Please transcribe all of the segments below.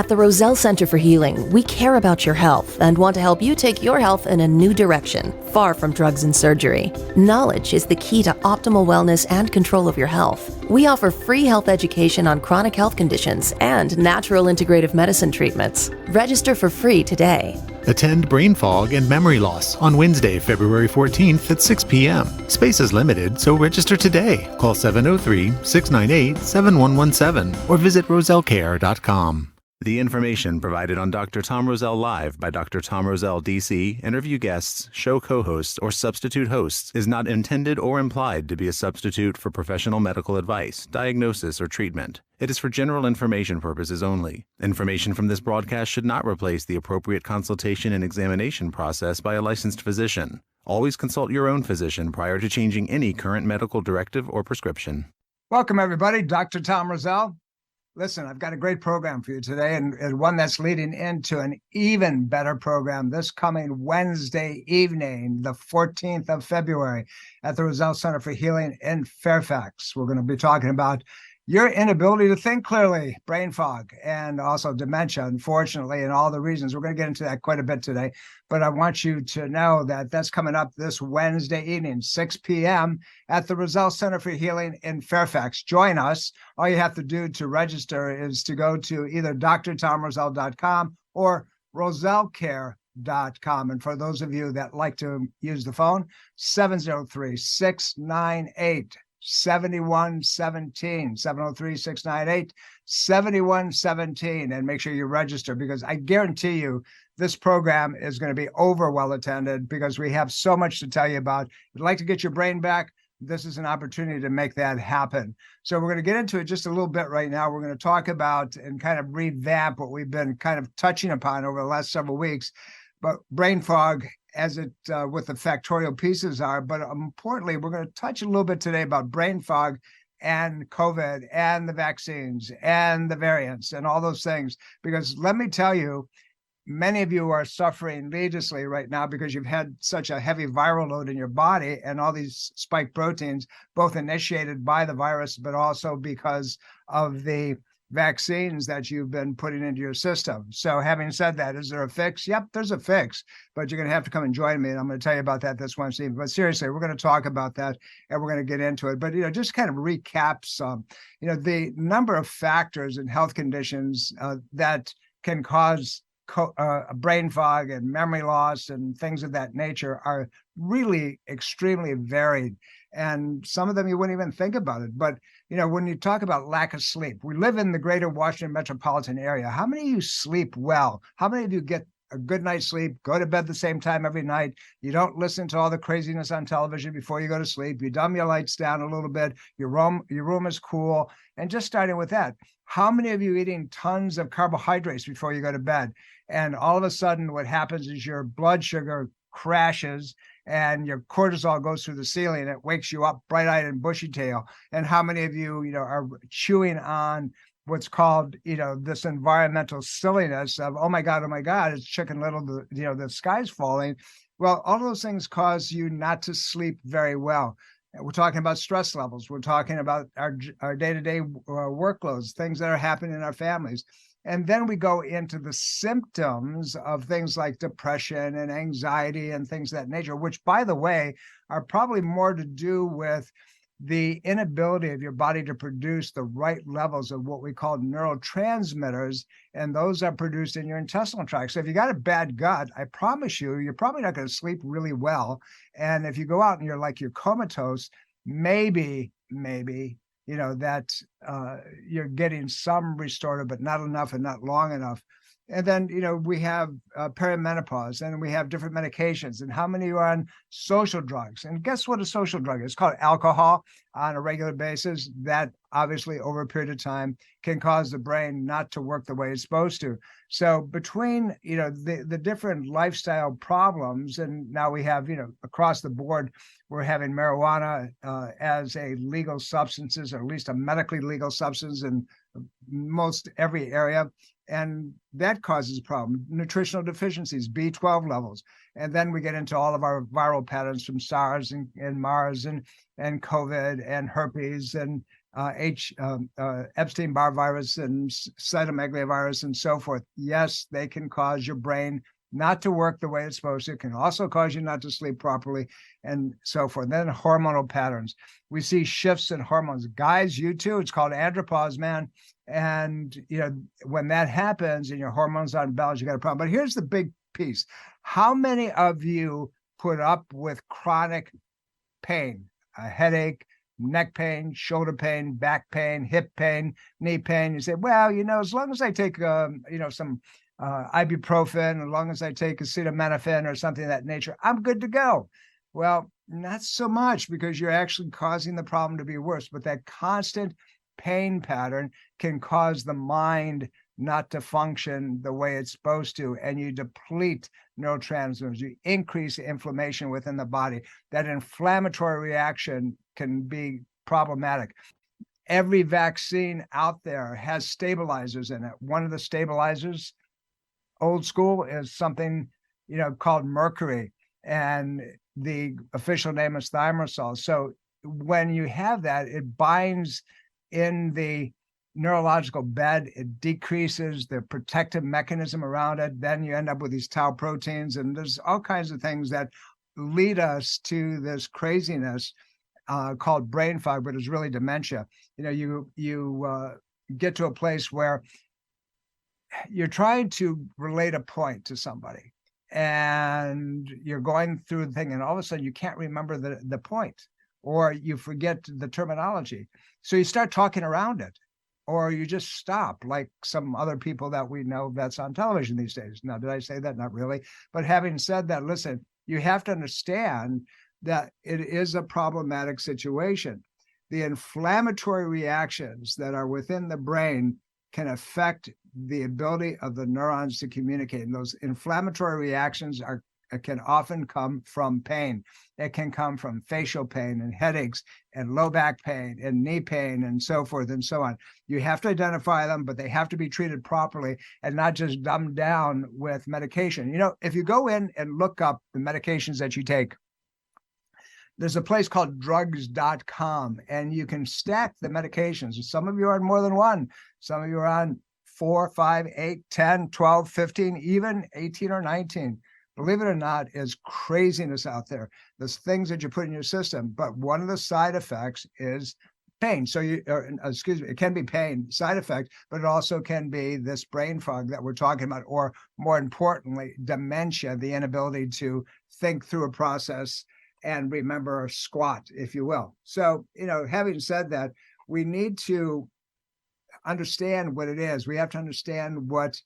At the Roselle Center for Healing, we care about your health and want to help you take your health in a new direction, far from drugs and surgery. Knowledge is the key to optimal wellness and control of your health. We offer free health education on chronic health conditions and natural integrative medicine treatments. Register for free today. Attend Brain Fog and Memory Loss on Wednesday, February 14th at 6 p.m. Space is limited, so register today. Call 703-698-7117 or visit rosellecare.com. The information provided on Dr. Tom Roselle Live by Dr. Tom Roselle DC, interview guests, show co-hosts, or substitute hosts is not intended or implied to be a substitute for professional medical advice, diagnosis, or treatment. It is for general information purposes only. Information from this broadcast should not replace the appropriate consultation and examination process by a licensed physician. Always consult your own physician prior to changing any current medical directive or prescription. Welcome, everybody. Dr. Tom Roselle. Listen, I've got a great program for you today, and one that's leading into an even better program this coming Wednesday evening, the 14th of February, at the Roselle Center for Healing in Fairfax. We're going to be talking about your inability to think clearly, brain fog, and also dementia, unfortunately, and all the reasons. We're going to get into that quite a bit today, but I want you to know that that's coming up this Wednesday evening, 6 p.m. at the Roselle Center for Healing in Fairfax. Join us. All you have to do to register is to go to either drtomroselle.com or rosellecare.com. And for those of you that like to use the phone, 703-698 7117, 703-698-7117, and make sure you register, because I guarantee you this program is going to be over well attended, because we have so much to tell you about. If you'd like to get your brain back, this is an opportunity to make that happen. So we're going to get into it just a little bit right now. We're going to talk about and kind of revamp what we've been kind of touching upon over the last several weeks, but brain fog as it with the factorial pieces are. But importantly, we're going to touch a little bit today about brain fog and COVID and the vaccines and the variants and all those things, because let me tell you, many of you are suffering needlessly right now because you've had such a heavy viral load in your body and all these spike proteins, both initiated by the virus, but also because of the vaccines that you've been putting into your system. So having said that, is there a fix? Yep, there's a fix, but you're going to have to come and join me, and I'm going to tell you about that this Wednesday. But seriously, we're going to talk about that, and we're going to get into it. But, just kind of recap some, the number of factors and health conditions that can cause brain fog and memory loss and things of that nature are really extremely varied. And some of them you wouldn't even think about it. But, when you talk about lack of sleep, we live in the greater Washington metropolitan area. How many of you sleep well? How many of you get a good night's sleep, go to bed the same time every night? You don't listen to all the craziness on television before you go to sleep. You dumb your lights down a little bit. Your room is cool. And just starting with that, how many of you eating tons of carbohydrates before you go to bed? And all of a sudden what happens is your blood sugar crashes and your cortisol goes through the ceiling. It wakes you up bright-eyed and bushy-tailed. And how many of you, are chewing on what's called, this environmental silliness of, oh my God, it's Chicken Little, the sky's falling. Well, all of those things cause you not to sleep very well. We're talking about stress levels. We're talking about our day-to-day workloads, things that are happening in our families. And then we go into the symptoms of things like depression and anxiety and things of that nature, which, by the way, are probably more to do with the inability of your body to produce the right levels of what we call neurotransmitters, and those are produced in your intestinal tract. So if you got a bad gut, I promise you're probably not going to sleep really well. And if you go out and you're comatose, maybe, that you're getting some restorative, but not enough and not long enough. And then, we have perimenopause, and we have different medications. And how many are on social drugs? And guess what a social drug is? It's called alcohol on a regular basis. That obviously over a period of time can cause the brain not to work the way it's supposed to. So between, the different lifestyle problems, and now we have, across the board, we're having marijuana as a legal substance, or at least a medically legal substance in most every area. And that causes a problem. Nutritional deficiencies, B12 levels. And then we get into all of our viral patterns from SARS and MERS and COVID and herpes and Epstein-Barr virus and cytomegalovirus and so forth. Yes, they can cause your brain not to work the way it's supposed to. It can also cause you not to sleep properly and so forth. Then hormonal patterns. We see shifts in hormones. Guys, you too, it's called andropause, man. And when that happens and your hormones are unbalanced, you got a problem. But here's the big piece. How many of you put up with chronic pain, a headache, neck pain, shoulder pain, back pain, hip pain, knee pain? You say, well, as long as I take, some ibuprofen, as long as I take acetaminophen or something of that nature, I'm good to go. Well, not so much, because you're actually causing the problem to be worse. But that constant pain pattern can cause the mind not to function the way it's supposed to, and you deplete neurotransmitters, you increase inflammation within the body. That inflammatory reaction can be problematic. Every vaccine out there has stabilizers in it. One of the stabilizers, old school, is something called mercury, and the official name is thimerosal. So when you have that, it binds in the neurological bed, it decreases the protective mechanism around it. Then you end up with these tau proteins, and there's all kinds of things that lead us to this craziness called brain fog, but it's really dementia. You get to a place where you're trying to relate a point to somebody, and you're going through the thing, and all of a sudden you can't remember the point, or you forget the terminology. So you start talking around it, or you just stop, like some other people that we know that's on television these days. Now, did I say that? Not really. But having said that, listen, you have to understand that it is a problematic situation. The inflammatory reactions that are within the brain can affect the ability of the neurons to communicate. And those inflammatory reactions can often come from pain. It can come from facial pain and headaches and low back pain and knee pain and so forth and so on. You have to identify them, but they have to be treated properly and not just dumbed down with medication. If you go in and look up the medications that you take, there's a place called drugs.com, and you can stack the medications. Some of you are on more than one. Some of you are on 4, 5, 8, 10, 12, 15, even 18 or 19. Believe it or not, is craziness out there. There's things that you put in your system, but one of the side effects is pain. So it can be pain side effect, but it also can be this brain fog that we're talking about, or more importantly, dementia, the inability to think through a process and remember squat, if you will. So, having said that, we need to understand what it is. We have to understand what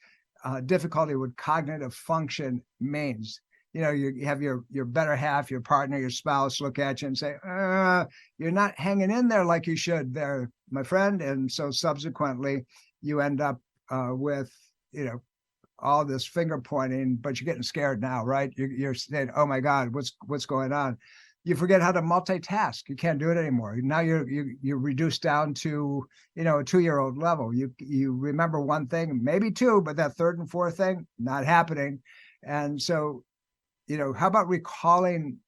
difficulty with cognitive function means. You have your better half, your partner, your spouse look at you and say, you're not hanging in there like you should there, my friend. And so subsequently, you end up with, all this finger pointing, but you're getting scared now, right? You're saying, oh my God, what's going on? You forget how to multitask. You can't do it anymore. Now you're reduced down to, a 2-year-old level. You remember one thing, maybe two, but that third and fourth thing, not happening. And so, how about recalling,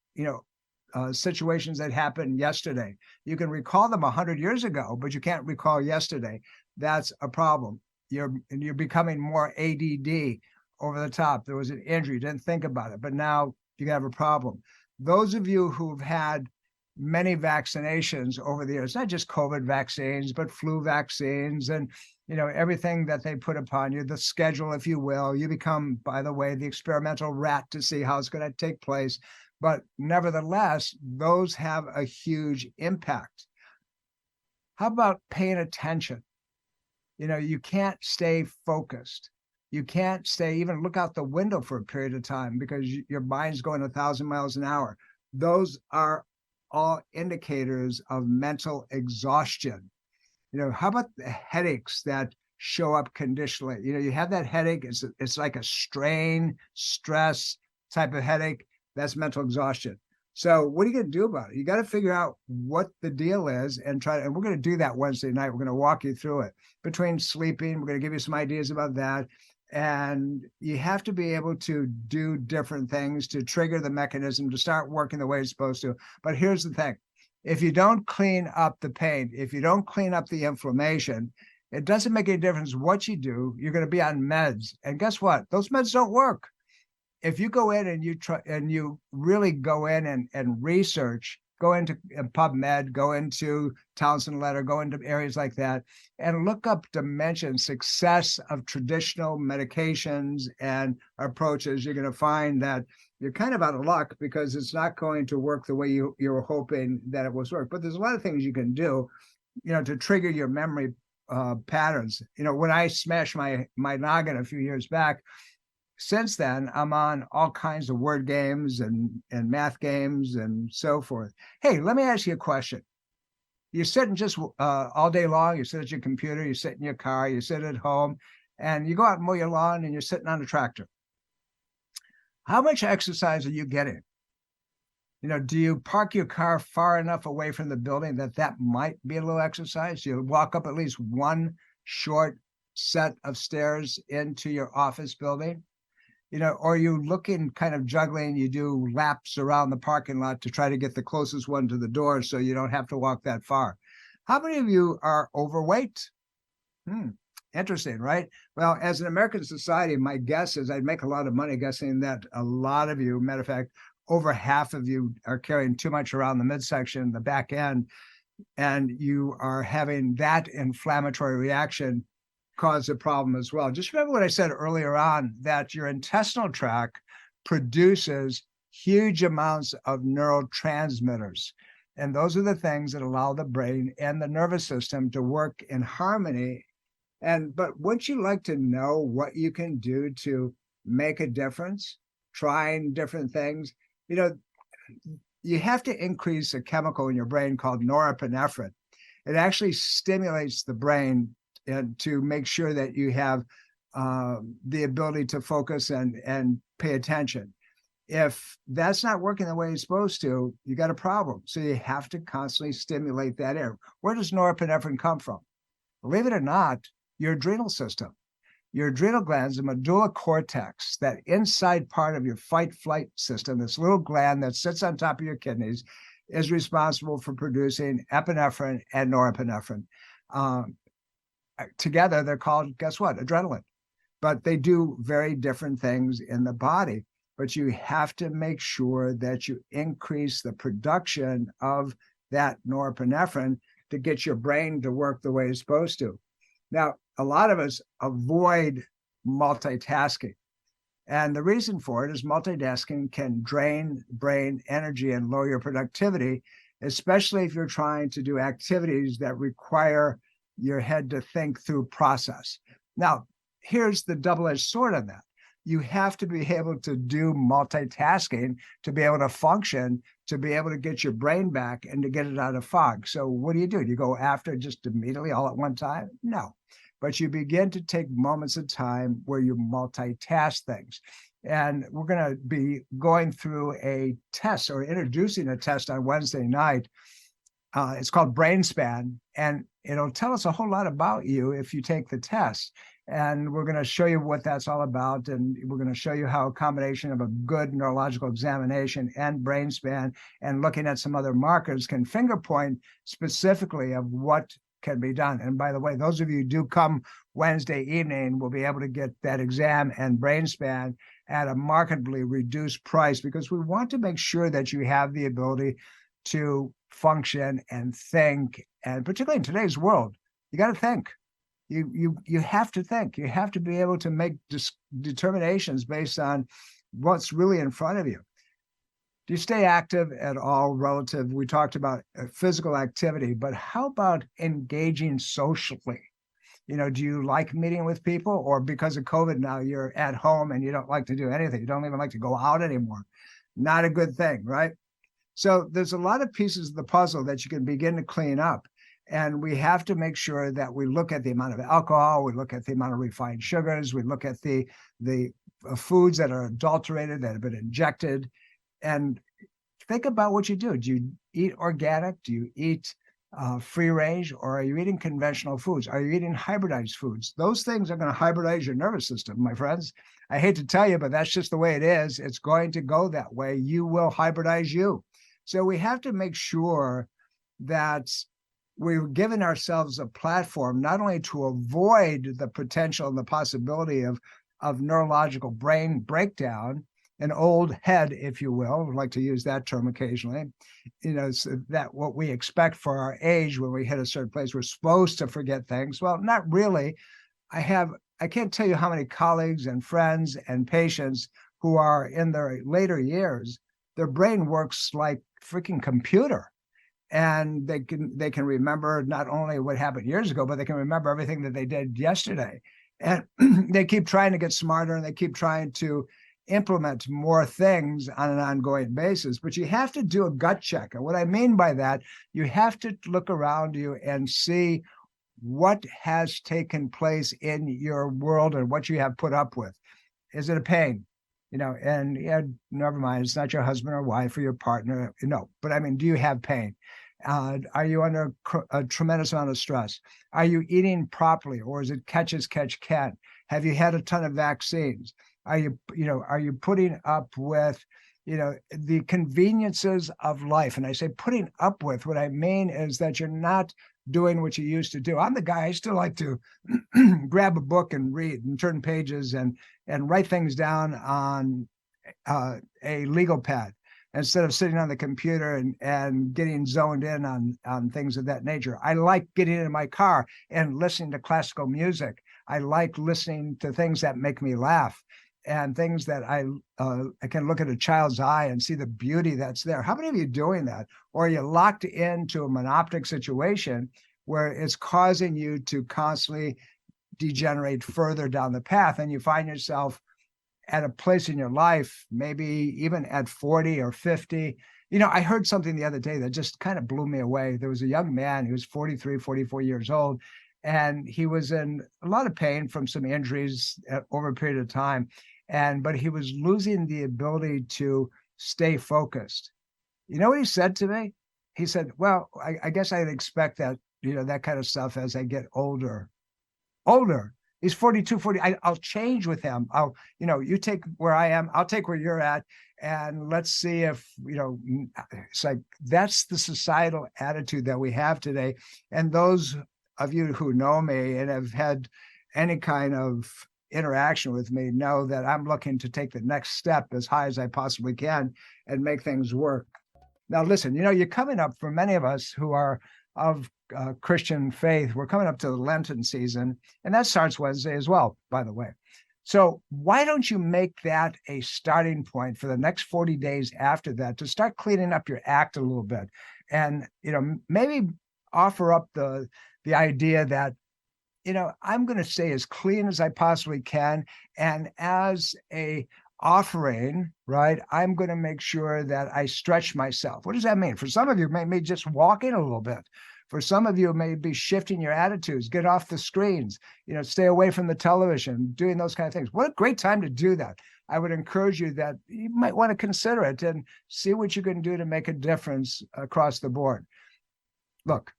situations that happened yesterday? You can recall them 100 years ago, but you can't recall yesterday. That's a problem. You're becoming more ADD, over the top. There was an injury, you didn't think about it, but now you have a problem. Those of you who've had many vaccinations over the years, not just COVID vaccines, but flu vaccines and, everything that they put upon you, the schedule, if you will, you become, by the way, the experimental rat to see how it's going to take place. But nevertheless, those have a huge impact. How about paying attention? You can't stay focused. You can't even look out the window for a period of time because your mind's going 1,000 miles an hour. Those are all indicators of mental exhaustion. How about the headaches that show up conditionally? You have that headache, it's like a strain, stress type of headache. That's mental exhaustion. So what are you going to do about it? You got to figure out what the deal is and and we're going to do that Wednesday night. We're going to walk you through it. Between sleeping, we're going to give you some ideas about that. And you have to be able to do different things to trigger the mechanism to start working the way it's supposed to. But here's the thing. If you don't clean up the pain, if you don't clean up the inflammation, it doesn't make any difference what you do. You're going to be on meds. And guess what? Those meds don't work. If you go in and you try and you really go in and research, go into PubMed, go into Townsend Letter, go into areas like that, and look up dementia and success of traditional medications and approaches, you're going to find that you're kind of out of luck because it's not going to work the way you were hoping that it was work. But there's a lot of things you can do, to trigger your memory patterns. When I smashed my noggin a few years back, since then, I'm on all kinds of word games and math games and so forth. Hey, let me ask you a question. You're sitting just all day long, you sit at your computer, you sit in your car, you sit at home, and you go out and mow your lawn and you're sitting on a tractor. How much exercise are you getting? Do you park your car far enough away from the building that might be a little exercise? You walk up at least one short set of stairs into your office building? Or you looking kind of juggling, you do laps around the parking lot to try to get the closest one to the door so you don't have to walk that far. How many of you are overweight? Interesting, right? Well, as an American society, my guess is I'd make a lot of money guessing that a lot of you, matter of fact, over half of you are carrying too much around the midsection, the back end, and you are having that inflammatory reaction cause a problem as well. Just remember what I said earlier on, that your intestinal tract produces huge amounts of neurotransmitters. And those are the things that allow the brain and the nervous system to work in harmony. But wouldn't you like to know what you can do to make a difference, trying different things? You have to increase a chemical in your brain called norepinephrine. It actually stimulates the brain to make sure that you have the ability to focus and pay attention. If that's not working the way it's supposed to, you got a problem. So you have to constantly stimulate that area. Where does norepinephrine come from? Believe it or not, your adrenal system. Your adrenal glands, the medulla cortex, that inside part of your fight-flight system, this little gland that sits on top of your kidneys, is responsible for producing epinephrine and norepinephrine. Together, they're called, guess what? Adrenaline. But they do very different things in the body. But you have to make sure that you increase the production of that norepinephrine to get your brain to work the way it's supposed to. Now, a lot of us avoid multitasking. And the reason for it is multitasking can drain brain energy and lower your productivity, especially if you're trying to do activities that require your head to think through process. Now, here's the double-edged sword on that. You have to be able to do multitasking to be able to function, to be able to get your brain back and to get it out of fog. So what do? Do you go after just immediately all at one time? No, but you begin to take moments of time where you multitask things. And we're going to be going through a test or introducing a test on Wednesday night. It's called Brain Span, and it'll tell us a whole lot about you if you take the test. And we're going to show you what that's all about. And we're going to show you how a combination of a good neurological examination and brain span and looking at some other markers can finger point specifically of what can be done. And by the way, those of you who do come Wednesday evening will be able to get that exam and brain span at a markedly reduced price, because we want to make sure that you have the ability to function and think. And particularly in today's world, you got to think. You have to think. You have to be able to make determinations based on what's really in front of you. Do you stay active at all relative? We talked about physical activity, but how about engaging socially? Do you like meeting with people, or because of COVID now you're at home and you don't like to do anything? You don't even like to go out anymore. Not a good thing, right? So there's a lot of pieces of the puzzle that you can begin to clean up. And we have to make sure that we look at the amount of alcohol, we look at the amount of refined sugars, we look at the foods that are adulterated, that have been injected, and think about what you do. Do you eat organic? Do you eat free range, or are you eating conventional foods? Are you eating hybridized foods? Those things are going to hybridize your nervous system, my friends. I hate to tell you, but that's just the way it is. It's going to go that way. You will hybridize you. So we have to make sure that we've given ourselves a platform not only to avoid the potential and the possibility of neurological brain breakdown, an old head, if you will, I like to use that term occasionally, so that what we expect for our age when we hit a certain place, we're supposed to forget things. Well, not really. I can't tell you how many colleagues and friends and patients who are in their later years, their brain works like freaking computer. And they can remember not only what happened years ago, but they can remember everything that they did yesterday. And they keep trying to get smarter, and they keep trying to implement more things on an ongoing basis. But you have to do a gut check. And what I mean by that, you have to look around you and see what has taken place in your world and what you have put up with. Is it a pain? And never mind, it's not your husband or wife or your partner. No, but I mean, do you have pain? Are you under a tremendous amount of stress? Are you eating properly, or is it catch as catch can? Have you had a ton of vaccines? Are you putting up with, the conveniences of life? And I say putting up with, what I mean is that you're not doing what you used to do. I'm the guy, I still like to grab a book and read and turn pages and write things down on a legal pad instead of sitting on the computer and getting zoned in on things of that nature. I like getting in my car and listening to classical music. I like listening to things that make me laugh and things that I can look at a child's eye and see the beauty that's there. How many of you doing that? Or are you locked into a monoptic situation where it's causing you to constantly degenerate further down the path, and you find yourself at a place in your life, maybe even at 40 or 50. I heard something the other day that just kind of blew me away. There was a young man who was 43, 44 years old, and he was in a lot of pain from some injuries over a period of time. But he was losing the ability to stay focused. You know what he said to me? He said, well, I guess I'd expect that, that kind of stuff as I get older. He's 42, 40. I'll change with him. You take where I am, I'll take where you're at. And let's see if, it's like, that's the societal attitude that we have today. And those of you who know me and have had any kind of interaction with me know that I'm looking to take the next step as high as I possibly can and make things work. Now, listen, you're coming up, for many of us who are of Christian faith, we're coming up to the Lenten season, and that starts Wednesday as well, by the way. So why don't you make that a starting point for the next 40 days after that to start cleaning up your act a little bit, and maybe offer up the idea that I'm going to stay as clean as I possibly can. And as a offering, right, I'm going to make sure that I stretch myself. What does that mean? For some of you, maybe just walking a little bit. For some of you, maybe shifting your attitudes, get off the screens, stay away from the television, doing those kind of things. What a great time to do that. I would encourage you that you might want to consider it and see what you can do to make a difference across the board. Look,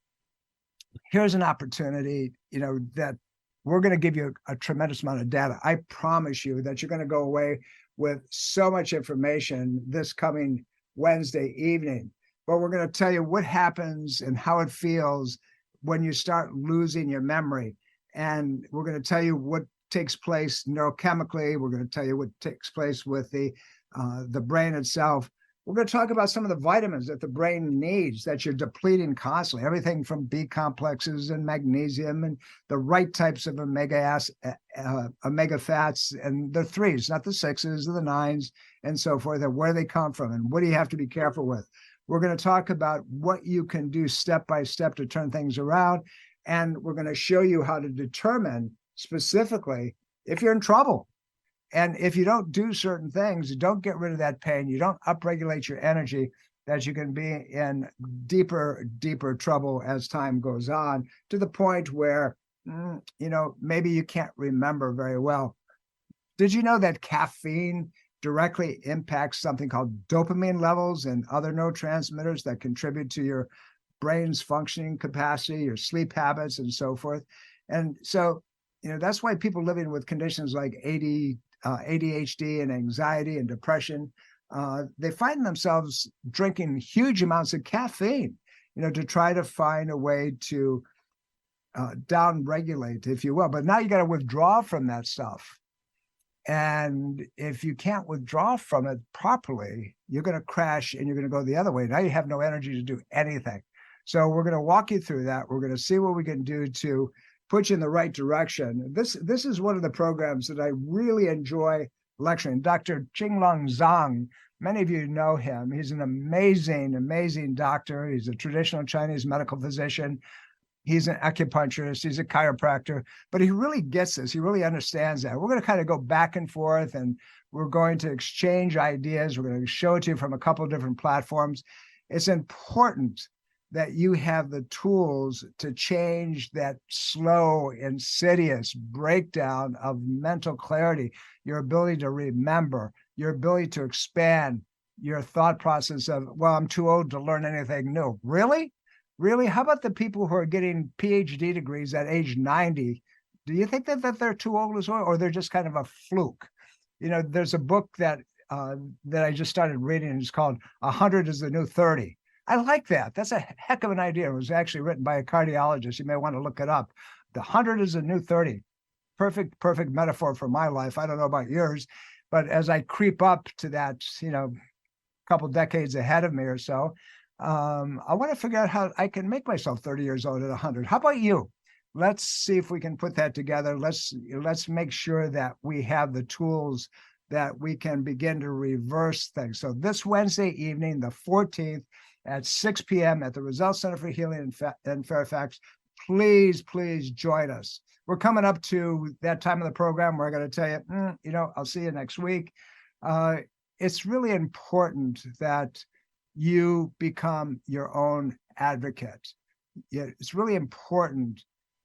here's an opportunity, that we're going to give you a tremendous amount of data. I promise you that you're going to go away with so much information this coming Wednesday evening. But we're going to tell you what happens and how it feels when you start losing your memory. And we're going to tell you what takes place neurochemically. We're going to tell you what takes place with the brain itself. We're going to talk about some of the vitamins that the brain needs that you're depleting constantly, everything from B complexes and magnesium and the right types of omega fats, and the 3s, not the 6s or the 9s and so forth, and where they come from and what do you have to be careful with. We're going to talk about what you can do step by step to turn things around. And we're going to show you how to determine specifically if you're in trouble. And if you don't do certain things, you don't get rid of that pain, you don't upregulate your energy, that you can be in deeper trouble as time goes on, to the point where, maybe you can't remember very well. Did you know that caffeine directly impacts something called dopamine levels and other neurotransmitters that contribute to your brain's functioning capacity, your sleep habits, and so forth? And so, that's why people living with conditions like ADHD and anxiety and depression, they find themselves drinking huge amounts of caffeine. to try to find a way to down-regulate, if you will. But now you got to withdraw from that stuff. And if you can't withdraw from it properly, you're going to crash and you're going to go the other way. Now you have no energy to do anything. So we're going to walk you through that. We're going to see what we can do to put you in the right direction. This is one of the programs that I really enjoy lecturing. Dr. Qinglong Zhang, many of you know him. He's an amazing, amazing doctor. He's a traditional Chinese medical physician. He's an acupuncturist, he's a chiropractor, but he really gets this. He really understands that. We're going to kind of go back and forth, and we're going to exchange ideas. We're going to show it to you from a couple of different platforms. It's important that you have the tools to change that slow, insidious breakdown of mental clarity, your ability to remember, your ability to expand your thought process of, well, I'm too old to learn anything new. Really? Really? How about the people who are getting PhD degrees at age 90? Do you think that they're too old as well, or they're just kind of a fluke? There's a book that I just started reading, and it's called 100 is the New 30. I like that. That's a heck of an idea. It was actually written by a cardiologist. You may want to look it up. The 100 is the new 30. Perfect metaphor for my life. I don't know about yours, but as I creep up to that, couple decades ahead of me or so, I want to figure out how I can make myself 30 years old at 100. How about you? Let's see if we can put that together. Let's make sure that we have the tools that we can begin to reverse things. So this Wednesday evening, the 14th at 6 p.m. at the Roselle Center for Healing in Fairfax, please join us. We're coming up to that time of the program where I'm going to tell you, I'll see you next week. It's really important that you become your own advocate. It's really important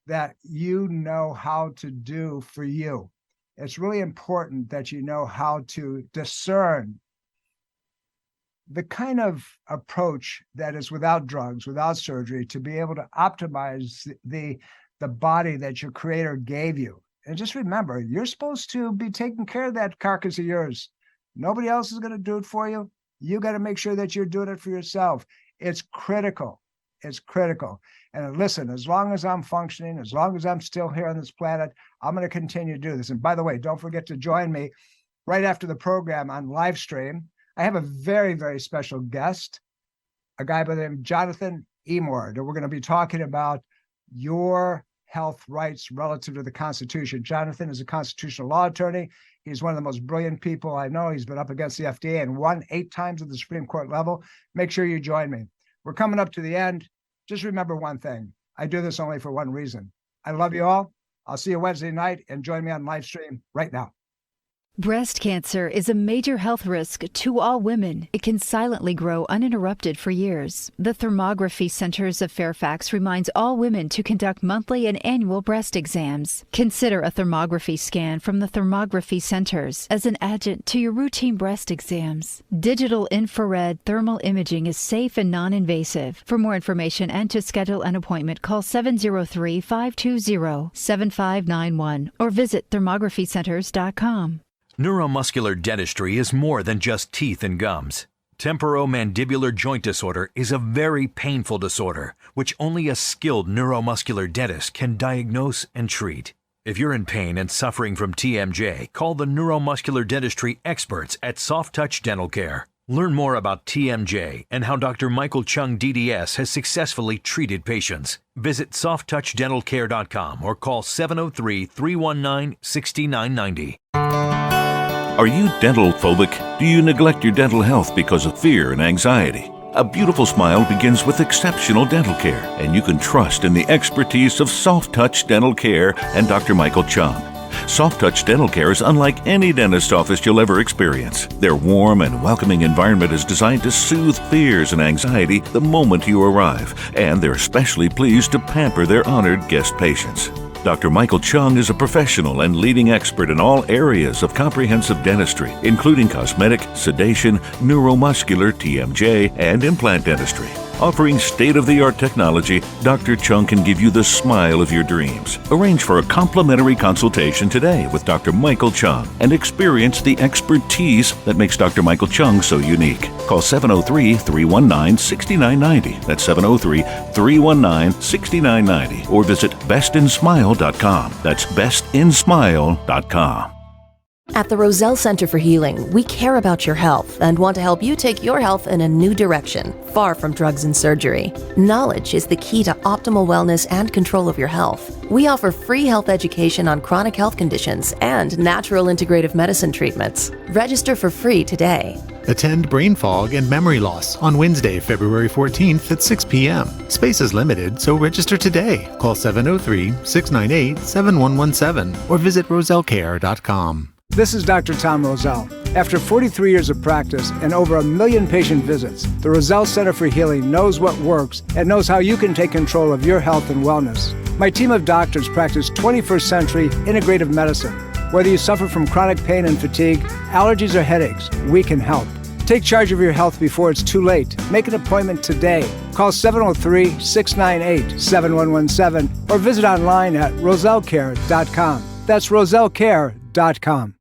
that you know how to do for you. It's really important that you know how to discern the kind of approach that is without drugs, without surgery, to be able to optimize the body that your creator gave you. And just remember, you're supposed to be taking care of that carcass of yours. Nobody else is going to do it for you. You got to make sure that you're doing it for yourself. It's critical. It's critical. And listen, as long as I'm functioning, as long as I'm still here on this planet, I'm going to continue to do this. And by the way, don't forget to join me right after the program on live stream. I have a very, very special guest, a guy by the name of Jonathan Emord, and we're going to be talking about your health rights relative to the Constitution. Jonathan is a constitutional law attorney. He's one of the most brilliant people I know. He's been up against the FDA and won 8 times at the Supreme Court level. Make sure you join me. We're coming up to the end. Just remember one thing. I do this only for one reason. I love you all. I'll see you Wednesday night, and join me on live stream right now. Breast cancer is a major health risk to all women. It can silently grow uninterrupted for years. The Thermography Centers of Fairfax reminds all women to conduct monthly and annual breast exams. Consider a thermography scan from the Thermography Centers as an adjunct to your routine breast exams. Digital infrared thermal imaging is safe and non-invasive. For more information and to schedule an appointment, call 703-520-7591 or visit thermographycenters.com. Neuromuscular dentistry is more than just teeth and gums. Temporomandibular joint disorder is a very painful disorder, which only a skilled neuromuscular dentist can diagnose and treat. If you're in pain and suffering from TMJ, call the neuromuscular dentistry experts at Soft Touch Dental Care. Learn more about TMJ and how Dr. Michael Chung DDS has successfully treated patients. Visit softtouchdentalcare.com or call 703-319-6990. Are you dental phobic? Do you neglect your dental health because of fear and anxiety? A beautiful smile begins with exceptional dental care, and you can trust in the expertise of Soft Touch Dental Care and Dr. Michael Chung. Soft Touch Dental Care is unlike any dentist office you'll ever experience. Their warm and welcoming environment is designed to soothe fears and anxiety the moment you arrive, and they're especially pleased to pamper their honored guest patients. Dr. Michael Chung is a professional and leading expert in all areas of comprehensive dentistry, including cosmetic, sedation, neuromuscular, TMJ, and implant dentistry. Offering state-of-the-art technology, Dr. Chung can give you the smile of your dreams. Arrange for a complimentary consultation today with Dr. Michael Chung and experience the expertise that makes Dr. Michael Chung so unique. Call 703-319-6990. That's 703-319-6990. Or visit bestinsmile.com. That's bestinsmile.com. At the Roselle Center for Healing, we care about your health and want to help you take your health in a new direction, far from drugs and surgery. Knowledge is the key to optimal wellness and control of your health. We offer free health education on chronic health conditions and natural integrative medicine treatments. Register for free today. Attend Brain Fog and Memory Loss on Wednesday, February 14th at 6 p.m. Space is limited, so register today. Call 703-698-7117 or visit rosellcare.com. This is Dr. Tom Roselle. After 43 years of practice and over 1 million patient visits, the Roselle Center for Healing knows what works and knows how you can take control of your health and wellness. My team of doctors practice 21st century integrative medicine. Whether you suffer from chronic pain and fatigue, allergies or headaches, we can help. Take charge of your health before it's too late. Make an appointment today. Call 703-698-7117 or visit online at rosellcare.com. That's rosellcare.com.